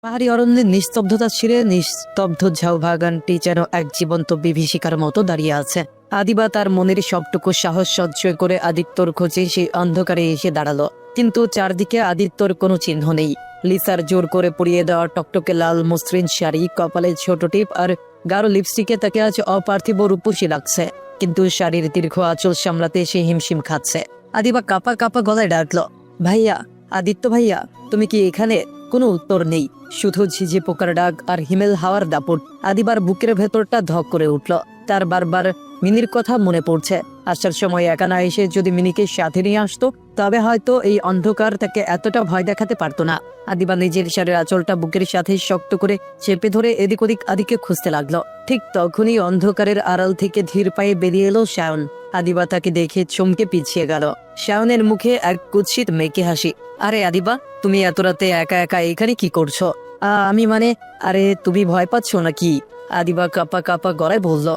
পাহাড়ি অরণ্যের নিস্তব্ধতা ছিঁড়ে নিস্তব্ধ ঝাউবাগানটি যেন এক জীবন্ত বিভীষিকার মতো দাঁড়িয়ে আছে। আদিবা তার মনের সবটুকু সাহস সঞ্চয় করে আদিত্যর খোঁজে সেই অন্ধকারে এসে দাঁড়ালো, কিন্তু চারদিকে আদিত্যর কোনো চিহ্ন নেই। লিসার জোর করে পরিয়ে দেওয়া টকটকে লাল মসৃণ শাড়ি, কপালে ছোট টিপ আর গাঢ় লিপস্টিকে তাকে আজ অপার্থিব রূপসী লাগছে, কিন্তু শাড়ির দীর্ঘ আঁচল সামলাতে সে হিমশিম খাচ্ছে। আদিবা কাপা কাপা গলায় ডাকলো, ভাইয়া, আদিত্য ভাইয়া, তুমি কি এখানে? কোনো উত্তর নেই, শুধু ঝিঝি পোকার ডাক আর হিমেল হাওয়ার দাপট। আদিবার বুকের ভেতরটা ধক করে উঠল। তার বারবার মিনির কথা মনে পড়ছে। আসার সময় একা না এসে যদি মিনিকে সাথে নিয়ে আসতো, তবে হয়তো এই অন্ধকার তাকে এতটা ভয় দেখাতে পারতো না। আদিবা নিজের শাড়ির আঁচলটা বুকের সাথে শক্ত করে চেপে ধরে এদিক ওদিক আদিকে খুঁজতে লাগলো। ঠিক তখনই অন্ধকারের আড়াল থেকে ধীর পায়ে বেরিয়ে এলো শায়ন। আদিবা তাকে দেখে চমকে পিছিয়ে গেল। শায়নের মুখে এক কুৎসিত মেকি হাসি। আরে আদিবা, তুমি এত রাতে একা একা এখানে কি করছো? আমি মানে, আরে তুমি ভয় পাচ্ছ নাকি? আদিবা কাপা কাপা গলায় বলল,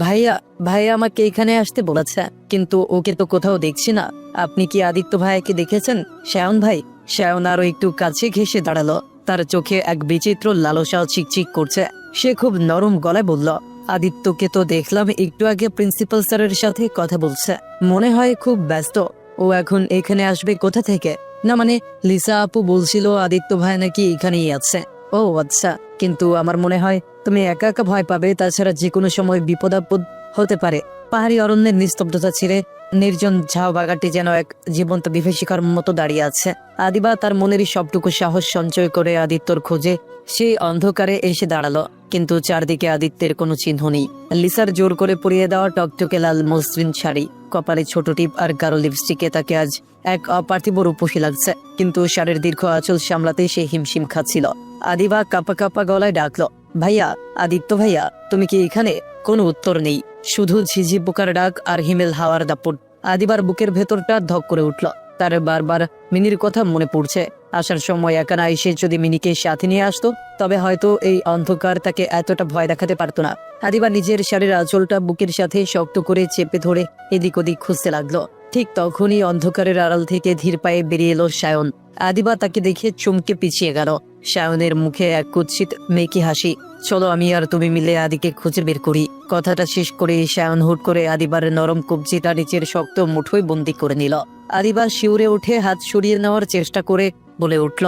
ভাইয়া, ভাইয়া আমাকে এখানে আসতে বলেছে, কিন্তু ওকে তো কোথাও দেখছি না। আপনি কি আদিত্য ভাইয়াকে দেখেছেন? শায়ন ভাই। শায়ন আরো একটু কাছে ঘেঁষে দাঁড়ালো। তার চোখে এক বিচিত্র লালসা চিকচিক করছে। সে খুব নরম গলায় বলল, আদিত্যকে তো দেখলাম একটু আগে প্রিন্সিপাল স্যারের সাথে কথা বলছে, মনে হয় খুব ব্যস্ত। ও এখন এখানে আসবে কোথা থেকে? না মানে, লিসা আপু বলছিল আদিত্য ভাই নাকি এখানেই আছে। ও আচ্ছা, কিন্তু আমার মনে হয় তুমি একা একা ভয় পাবে, তাছাড়া যে কোনো সময় বিপদ আপদ হতে পারে। পাহাড়ি অরণ্যের নিস্তব্ধতা ছিঁড়ে নির্জন ঝাউ বাগানটি যেন এক জীবন্ত বিভীষিকার মতো দাঁড়িয়ে আছে। আদিবা তার মনেরই সবটুকু সাহস সঞ্চয় করে আদিত্যর খোঁজে সেই অন্ধকারে এসে দাঁড়ালো, কিন্তু চারদিকে আদিত্যের কোনো চিহ্ন নেই। লিসার জোর করে পরিয়ে দেওয়া টকটকে লাল মসৃণ শাড়ি, কপালে ছোট টিপ আর গাঢ় লিপস্টিকে তাকে আজ এক অপার্থিব রূপসী লাগছে, কিন্তু শাড়ির দীর্ঘ আঁচল সামলাতে সে হিমশিম খাচ্ছিল। আদিবা কাপা কাপা গলায় ডাকলো, ভাইয়া, আদিত্য ভাইয়া, তুমি কি এখানে? কোনো উত্তর নেই, শুধু ঝিঝি পোকার ডাক আর হিমেল হাওয়ার দাপট। আদিবার বুকের ভেতরটা ধক করে উঠল। তার বারবার মিনির কথা মনে পড়ছে। আসার সময় একা না এসে যদি মিনিকে সাথে নিয়ে আসতো, তবে হয়তো এই অন্ধকার তাকে এতটা ভয় দেখাতে পারতো না। আদিবা নিজের শাড়ির আঁচলটা বুকের সাথে শক্ত করে চেপে ধরে এদিক ওদিক খুঁজতে লাগলো। ঠিক তখনই অন্ধকারের আড়াল থেকে ধীর পায়ে বেরিয়ে এলো শায়ন। আদিবা তাকে দেখে চমকে পিছিয়ে গেল। শায়নের মুখে এক কুৎসিত মেকি হাসি। চলো আমি আর তুমি মিলে আদিকে খুঁজে বের করি। কথাটা শেষ করে শায়ন হুট করে আদিবার নরম কবজিটা নিচের শক্ত মুঠোয় বন্দি করে নিল। আদিবা শিউরে উঠে হাত সরিয়ে নেওয়ার চেষ্টা করে বলে উঠল,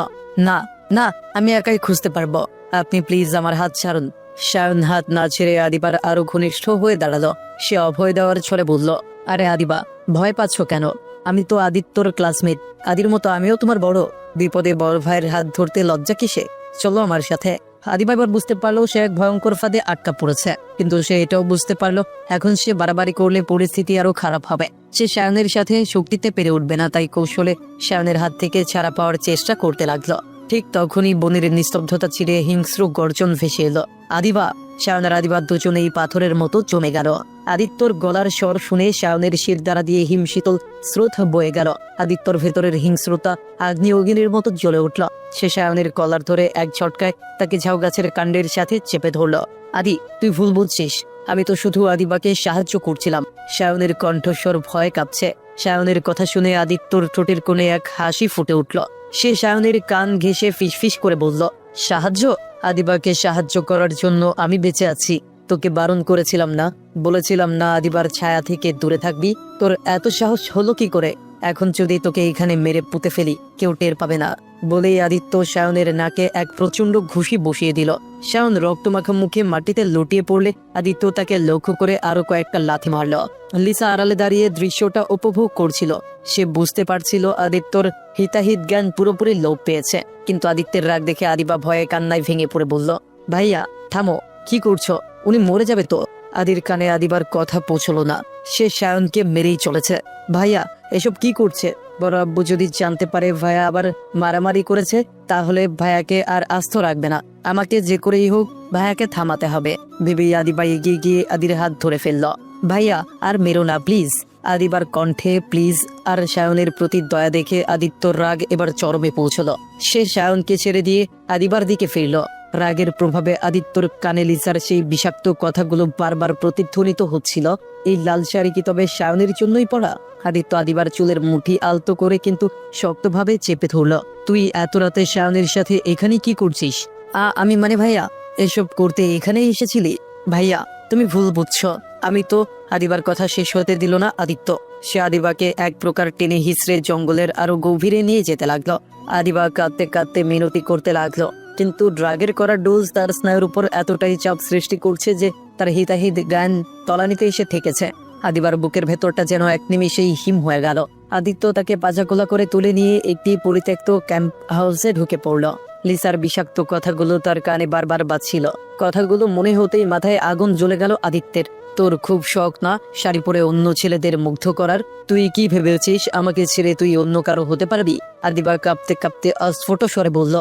না না, আমি একাই খুঁজতে পারবো, আপনি প্লিজ আমার হাত ছাড়ুন। শায়ন হাত না ছেড়ে আদিবার আরো ঘনিষ্ঠ হয়ে দাঁড়ালো। সে অভয় দেওয়ার ছলে বলল, আরে আদিবা, ভয় পাচ্ছ কেন? আমি তো আদিত্যর ক্লাসমেট, আদির মতো আমিও তোমার বড়। বিপদে বড় ভাইয়ের হাত ধরতে লজ্জা কিসে? চলো আমার সাথে। আদিবা এবার বুঝতে পারলো সে এক ভয়ঙ্কর ফাঁদে আটকা পড়েছে, কিন্তু সে এটাও বুঝতে পারলো এখন সে বাড়াবাড়ি করলে পরিস্থিতি আরো খারাপ হবে। সে শায়নের সাথে শক্তিতে পেরে উঠবে না, তাই কৌশলে শায়নের হাত থেকে ছাড়া পাওয়ার চেষ্টা করতে লাগলো। ঠিক তখনই বনের নিস্তব্ধতা ছিঁড়ে হিংস্র গর্জন ভেসে এলো। আদিবা, শায়ন আর আদিবা দুজনেই পাথরের মতো জমে গেল। আদিত্যর গলার স্বর শুনে শায়নের শির দ্বারা দিয়ে হিমশীতল স্রোত বয়ে গেল। আদিত্যর ভেতরের হিংস্রতা আগ্নি অগ্নির মতো জ্বলে উঠল। সে শায়নের কলার ধরে এক ঝটকায় তাকে ঝাউ গাছের কাণ্ডের সাথে চেপে ধরল। আদি, তুই ভুল বুঝছিস, আমি তো শুধু আদিবাকে সাহায্য করছিলাম। শায়নের কণ্ঠস্বর ভয় কাঁপছে। শায়নের কথা শুনে আদিত্যর ঠোঁটের কোণে এক হাসি ফুটে উঠল। সে শায়নের কান ঘেঁষে ফিসফিস করে বলল, সাহায্য? আদিবাকে সাহায্য করার জন্য আমি বেঁচে আছি। তোকে বারণ করেছিলাম না? বলেছিলাম না আদিবার ছায়া থেকে দূরে থাকবি? তোর এত সাহস হলো কি করে? এখন যদি তোকে এখানে মেরে পুঁতে ফেলি, কেউ টের পাবে না। বলেই আদিত্য শায়নের নাকে এক প্রচন্ড ঘুষি বসিয়ে দিল। শায়ন রক্তমাখা মুখে মাটিতে লুটিয়ে পড়লে আদিত্য তাকে লক্ষ্য করে আরো কয়েকটা লাথি মারল। লিসা আড়ালে দাঁড়িয়ে দৃশ্যটা উপভোগ করছিল। সে বুঝতে পারছিল আদিত্যর হিতাহিত জ্ঞান পুরোপুরি লোপ পেয়েছে, কিন্তু আদিত্যের রাগ দেখে আদিবা ভয়ে কান্নায় ভেঙে পড়ে বলল, ভাইয়া থামো, কি করছো? উনি মরে যাবে তো। আদির কানে আদিবার কথা পৌঁছলো না। সে শায়নকে মেরেই চলেছে। ভাইয়া, এসব কি করছে? বড় আব্বু যদি জানতে পারে ভাইয়া আবার মারামারি করেছে, তাহলে ভাইয়াকে আর আস্ত রাখবে না। আমাকে যে করেই হোক ভাইয়াকে থামাতে হবে। ভেবেই আদিবা এগিয়ে গিয়ে আদির হাত ধরে ফেলল। ভাইয়া, আর মেরো না প্লিজ। আদিবার কণ্ঠে প্লিজ আর শায়নের প্রতি দয়া দেখে আদিত্যর রাগ এবার চরমে পৌঁছল। সে শায়নকে ছেড়ে দিয়ে আদিবার দিকে ফিরল। রাগের প্রভাবে আদিত্যর কানে লিসার সেই বিষাক্ত কথাগুলো বারবার প্রতিধ্বনিত হচ্ছিল। এই লাল শাড়ি কি তবে শায়নের জন্যই পরা? আদিত্য আদিবার চুলের মুঠি আলতো করে কিন্তু শক্তভাবে চেপে ধরল। তুই এত রাতে শায়নের সাথে এখানে কি করছিস? আমি মানে ভাইয়া, এসব করতে এখানে এসেছিলি? ভাইয়া তুমি ভুল বুঝছো। আমি তো আদিবার কথা শেষ হতে দিল না আদিত্য। সে আদিবাকে এক প্রকার টেনে হিসড়ে জঙ্গলের আরো গভীরে নিয়ে যেতে লাগলো। আদিবা কাঁদতে কাঁদতে মিনতি করতে লাগলো, কিন্তু ড্রাগের করা ডোজ তার স্নায়ুর উপর এতটাই চাপ সৃষ্টি করছে যে তার হিতাহিত জ্ঞান তলানিতে এসে ঠেকেছে। আদিবার বুকের ভেতরটা যেন এক নিমিষেই হিম হয়ে গেল। আদিত্য তাকে পাজাকোলা করে তুলে নিয়ে একটি পরিত্যক্ত ক্যাম্প হাউসে ঢুকে পড়ল। লিসার বিষাক্ত কথাগুলো তার কানে বারবার বাজছিল। কথাগুলো মনে হতেই মাথায় আগুন জ্বলে গেল আদিত্যের। তোর খুব শখ না শাড়ি পরে অন্য ছেলেদের মুগ্ধ করার? তুই কি ভেবেছিস আমাকে ছেড়ে তুই অন্য কারো হতে পারবি? আদিবা কাঁপতে কাঁপতে অস্ফুট স্বরে বলল,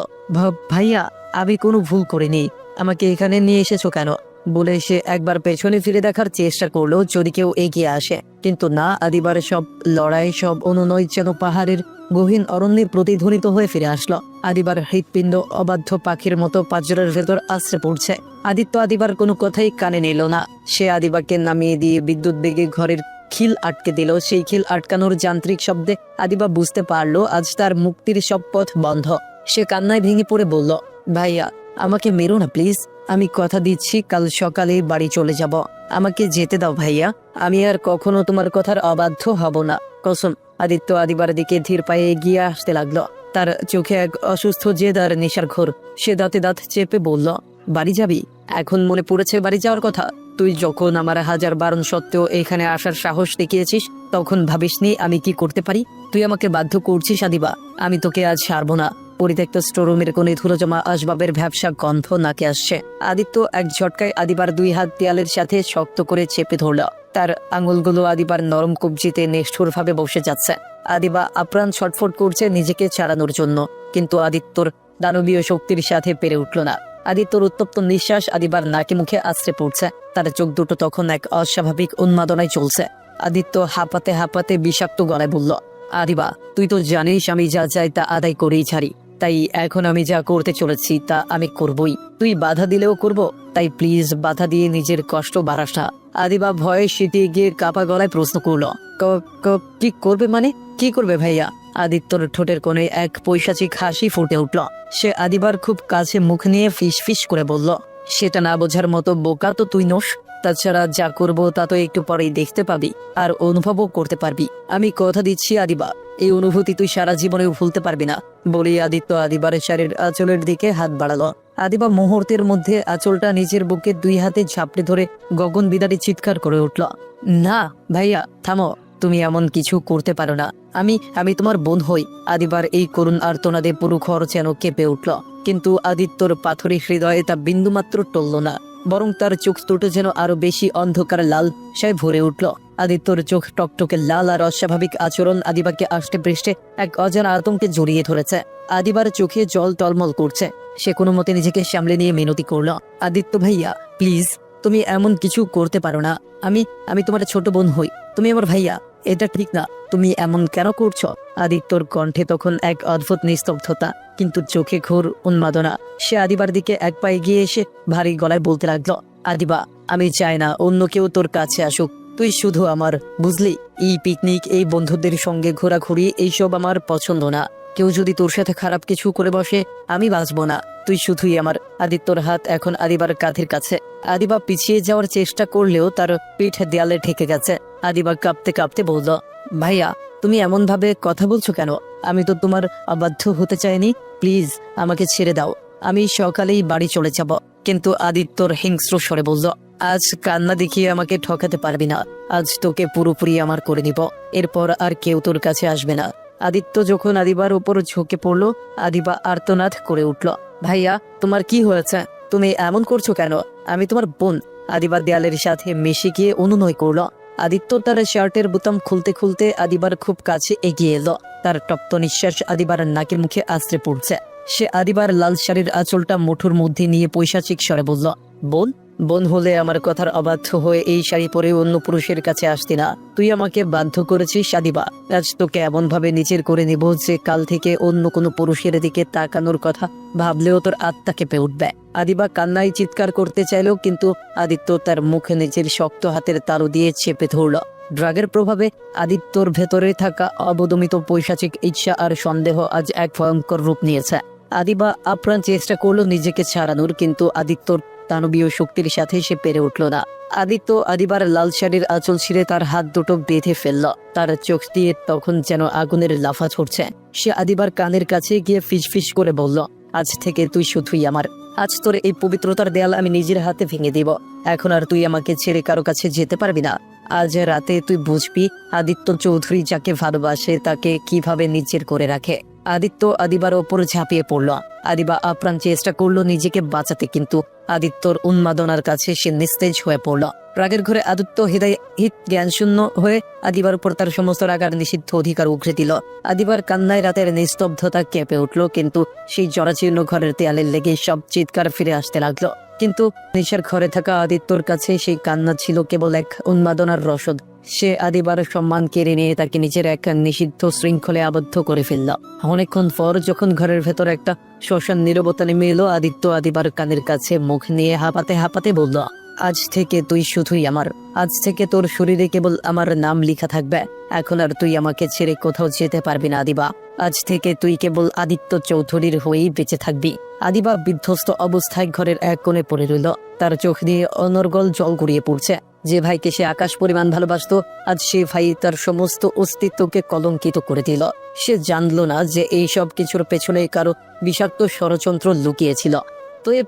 ভাইয়া আমি কোনো ভুল করিনি, আমাকে এখানে নিয়ে এসেছো কেন? বলে সে একবার পেছনে ফিরে দেখার চেষ্টা করলো যদি কেউ এগিয়ে আসে, কিন্তু না। আদিবার সব লড়াই, সব অনুনয় যেন পাহাড়ের গহীন অরণ্যে প্রতিধ্বনিত হয়ে ফিরে আসলো। আদিবার হৃৎপিণ্ড অবাধ্য পাখির মতো পাঁজরের ভেতর আশ্রে পড়ছে। আদিত্য আদিবার কোনো কথাই কানে নিল না। সে আদিবাকে নামিয়ে দিয়ে বিদ্যুৎ বেগে ঘরের খিল আটকে দিল। সেই খিল আটকানোর যান্ত্রিক শব্দে আদিবা বুঝতে পারলো আজ তার মুক্তির সব পথ বন্ধ। সে কান্নায় ভেঙে পড়ে বলল, ভাইয়া আমাকে মেরো না প্লিজ। আমি কথা দিচ্ছি কাল সকালে বাড়ি চলে যাব। আমাকে যেতে দাও ভাইয়া, আমি আর কখনো তোমার কথার অবাধ্য হব না, কসম। আদিত্য আদিবার দিকে ধীর পায়ে এগিয়ে আসতে লাগলো। তার চোখে এক অসুস্থ জেদ আর নেশার ঘোর। সে দাঁতে দাঁত চেপে বলল, বাড়ি যাবি? এখন মনে পড়েছে বাড়ি যাওয়ার কথা? তুই যখন আমার হাজার বারণ সত্ত্বেও এখানে আসার সাহস দেখিয়েছিস তখন ভাবিসনি আমি কি করতে পারি? তুই আমাকে বাধ্য করছিস আদিবা। আমি তোকে আজ ছাড়বো না। পরিত্যক্ত স্টোরুমের কোণে ধুলো জমা আসবাবের ভ্যাবসা গন্ধ নাকে আসছে। আদিত্য এক ঝটকায় আদিবার দুই হাত দেয়ালের সাথে শক্ত করে চেপে ধরল। তার আঙুলগুলো আদিবার নরম কবজিতে নিষ্ঠুরভাবে বসে যাচ্ছে। আদিবা আপ্রাণ ছটফট করছে নিজেকে ছাড়ানোর জন্য, কিন্তু আদিত্যর দানবীয় শক্তির সাথে পেরে উঠল না। আদিত্যর উত্তপ্ত নিঃশ্বাস আদিবার নাকে মুখে আশ্রে পড়ছে। তার চোখ দুটো তখন এক অস্বাভাবিক উন্মাদনায় চলছে। আদিত্য হাঁপাতে হাঁপাতে বিষাক্ত গলায় বলল, আদিবা তুই তো জানিস আমি যা চাই তা আদায় করেই ছাড়ি। তাই এখন আমি যা করতে চলেছি তা আমি করবই। তুই বাধা দিলেও করব, তাই প্লিজ বাধা দিয়ে নিজের কষ্ট বাড়াস না। আদিবা ভয়ে সিটিয়ে গিয়ে কাপা গলায় প্রশ্ন করলো, কি করবে মানে? কি করবে ভাইয়া? আদিত্যর ঠোঁটের কোণে এক পৈশাচিক হাসি ফুটে উঠল। সে আদিবার খুব কাছে মুখ নিয়ে ফিস ফিস করে বলল, সেটা না বোঝার মতো বোকা তো তুই নোস। তাছাড়া যা করব তা তো একটু পরেই দেখতে পাবি আর অনুভবও করতে পারবি। আমি কথা দিচ্ছি আদিবা, এই অনুভূতি তুই সারা জীবনেও ভুলতে পারবি না। বলে আদিত্য আদিবার শাড়ির আঁচলের দিকে হাত বাড়ালো। আদিবা মুহূর্তের মধ্যে আঁচলটা নিজের বুকে দুই হাতে ঝাপড়ে ধরে গগন বিদারী চিৎকার করে উঠল, না ভাইয়া থামো, তুমি এমন কিছু করতে পারো না। আমি তোমার বোন হই। আদিবার এই করুণ আর্তনাদে পুরো ঘর যেন কেঁপে উঠল, কিন্তু আদিত্যর পাথরি হৃদয়ে তা বিন্দুমাত্র টলল না, বরং তার চোখ দুটো যেন আরো বেশি অন্ধকার লাল সে ভরে উঠল। আদিত্যর চোখ টকটকে লাল আর অস্বাভাবিক আচরণ আদিবাকে আষ্টে পৃষ্ঠে এক অজানা আতঙ্কে জড়িয়ে ধরেছে। আদিবার চোখে জল টলমল করছে। সে কোনো মতে নিজেকে সামলে নিয়ে মিনতি করল, আদিত্য ভাইয়া প্লিজ, তুমি এমন কিছু করতে পারো না। আমি তোমার ছোট বোন হই, তুমি আমার ভাইয়া। এটা ঠিক না, তুমি এমন কেন করছো? আদিত্যর কণ্ঠে তখন এক অদ্ভুত নিস্তব্ধতা, কিন্তু চোখে ঘোর উন্মাদনা। সে আদিবার দিকে এক পা এগিয়ে এসে ভারী গলায় বলতে লাগলো, আদিবা আমি চাই না অন্য কেউ তোর কাছে আসুক, তুই শুধু আমার, বুঝলি? এই পিকনিক, এই বন্ধুদের সঙ্গে ঘোরাঘুরি, এইসব আমার পছন্দ না। কেউ যদি তোর সাথে খারাপ কিছু করে বসে আমি বাঁচবো না, তুই শুধুই আমার। আদিত্যর হাত এখন আদিবার কাঁধের কাছে। আদিবা পিছিয়ে যাওয়ার চেষ্টা করলেও তার পিঠ দেয়ালে ঠেকে গেছে। আদিবা কাঁপতে কাঁপতে বলল, ভাইয়া তুমি এমন ভাবে কথা বলছো কেন? আমি তো তোমার অবাধ্য হতে চাইনি, প্লিজ আমাকে ছেড়ে দাও, আমি সকালেই বাড়ি চলে যাব। কিন্তু আদিত্যর হিংস্র স্বরে বলল, আজ কান্না দেখিয়ে আমাকে ঠকাতে পারবি না। আজ তোকে পুরোপুরি আমার করে নিব, এরপর আর কেউ তোর কাছে আসবে না। আদিত্য যখন আদিবার উপর ঝুঁকে পড়লো, আদিবা আর্তনাদ করে উঠল, ভাইয়া তোমার কি হয়েছে? তুমি এমন করছো কেন? আমি তোমার বোন। আদিবার দেয়ালের সাথে মিশে গিয়ে অনুনয় করল। আদিত্য তার শার্টের বোতাম খুলতে খুলতে আদিবার খুব কাছে এগিয়ে এলো। তার তপ্ত নিঃশ্বাস আদিবার নাকের মুখে আশ্রে পড়ছে। সে আদিবার লাল শাড়ির আঁচলটা মুঠোর মধ্যে নিয়ে পৈশাচিক স্বরে বলল, বোন? বোন হলে আমার কথার অবাধ্য হয়ে এই শাড়ি পরে অন্য পুরুষের কাছে আসতি না। তুই আমাকে বাধ্য করেছিস আদিবা। আজ তোকে এমন ভাবে নিচের করে নিব যে কাল থেকে অন্য কোনো পুরুষের দিকে তাকানোর কথা ভাবলেও তোর আত্মা কেঁপে উঠবে। আদিবা কান্নায় চিৎকার করতে চাইল, কিন্তু আদিত্য তার মুখে নিজের শক্ত হাতের তালু দিয়ে চেপে ধরল। ড্রাগের প্রভাবে আদিত্যর ভেতরে থাকা অবদমিত পৈশাচিক ইচ্ছা আর সন্দেহ আজ এক ভয়ঙ্কর রূপ নিয়েছে। আদিবা আপ্রাণ চেষ্টা করলো নিজেকে ছাড়ানোর, কিন্তু আদিত্যর দানবীয় শক্তির সাথে সে পেরে উঠল না। আদিত্য আদিবার লাল শাড়ির আঁচল ছিঁড়ে তার হাত দুটো বেঁধে ফেলল। তার চোখ দিয়ে তখন যেন আগুনের লাফা ছড়ছে। সে আদিবার কানের কাছে গিয়ে ফিসফিস করে বলল, আজ থেকে তুই শুধুই আমার। আজ তোর এই পবিত্রতার দেয়াল আমি নিজের হাতে ভেঙে দিব। এখন আর তুই আমাকে ছেড়ে কারো কাছে যেতে পারবি না। আজ রাতে তুই বুঝবি আদিত্য চৌধুরী যাকে ভালোবাসে তাকে কিভাবে নিজের করে রাখে। আদিত্য আদিবার ওপর ঝাঁপিয়ে পড়ল। আদিবা আপ্রাণ চেষ্টা করলো নিজেকে বাঁচাতে, কিন্তু আদিত্যর উন্মাদনার কাছে সে নিস্তেজ হয়ে পড়ল। রাগের ঘরে আদিত্য হৃদয় জ্ঞানশূন্য হয়ে আদিবার উপর তার সমস্ত রাগার নিষিদ্ধ অধিকার উগরে দিল। আদিবার কান্নায় রাতের নিস্তব্ধতা কেঁপে উঠল, কিন্তু সেই জরাজীর্ণ ঘরের দেয়ালে লেগে সব চিৎকার ফিরে আসতে লাগলো। কিন্তু নিশার ঘরে থাকা আদিত্যর কাছে সেই কান্না ছিল কেবল এক উন্মাদনার রসদ। সে আদিবার সম্মান কেড়ে নিয়ে তাকে নিজের এক নিষিদ্ধ শৃঙ্খলে আবদ্ধ করে ফেলল। অনেকক্ষণ পর যখন ঘরের ভেতর একটা শ্মশান নীরবতা নেমে এলো, আদিত্য আদিবার কানের কাছে মুখ নিয়ে হাঁপাতে হাঁপাতে বলল, আজ থেকে তুই শুধুই আমার। আজ থেকে তোর শরীরে কেবল আমার নাম লেখা থাকবে। এখন আর তুই আমাকে ছেড়ে কোথাও যেতে পারবি না আদিবা। আজ থেকে তুই কেবল আদিত্য চৌধুরীর হয়েই বেঁচে থাকবি। আদিবা বিধ্বস্ত অবস্থায় ঘরের এক কোণে পড়ে রইল। তার চোখ দিয়ে অনর্গল জল গড়িয়ে পড়ছে। যে ভাইকে সে আকাশ পরিমাণ ভালোবাসতো, আজ সে ভাই তার সমস্ত অস্তিত্বকে কলঙ্কিত করে দিল। সে জানলো না যে এই সব কিছুর পেছনে কারো বিষাক্ত ষড়যন্ত্র লুকিয়েছিল। তো এ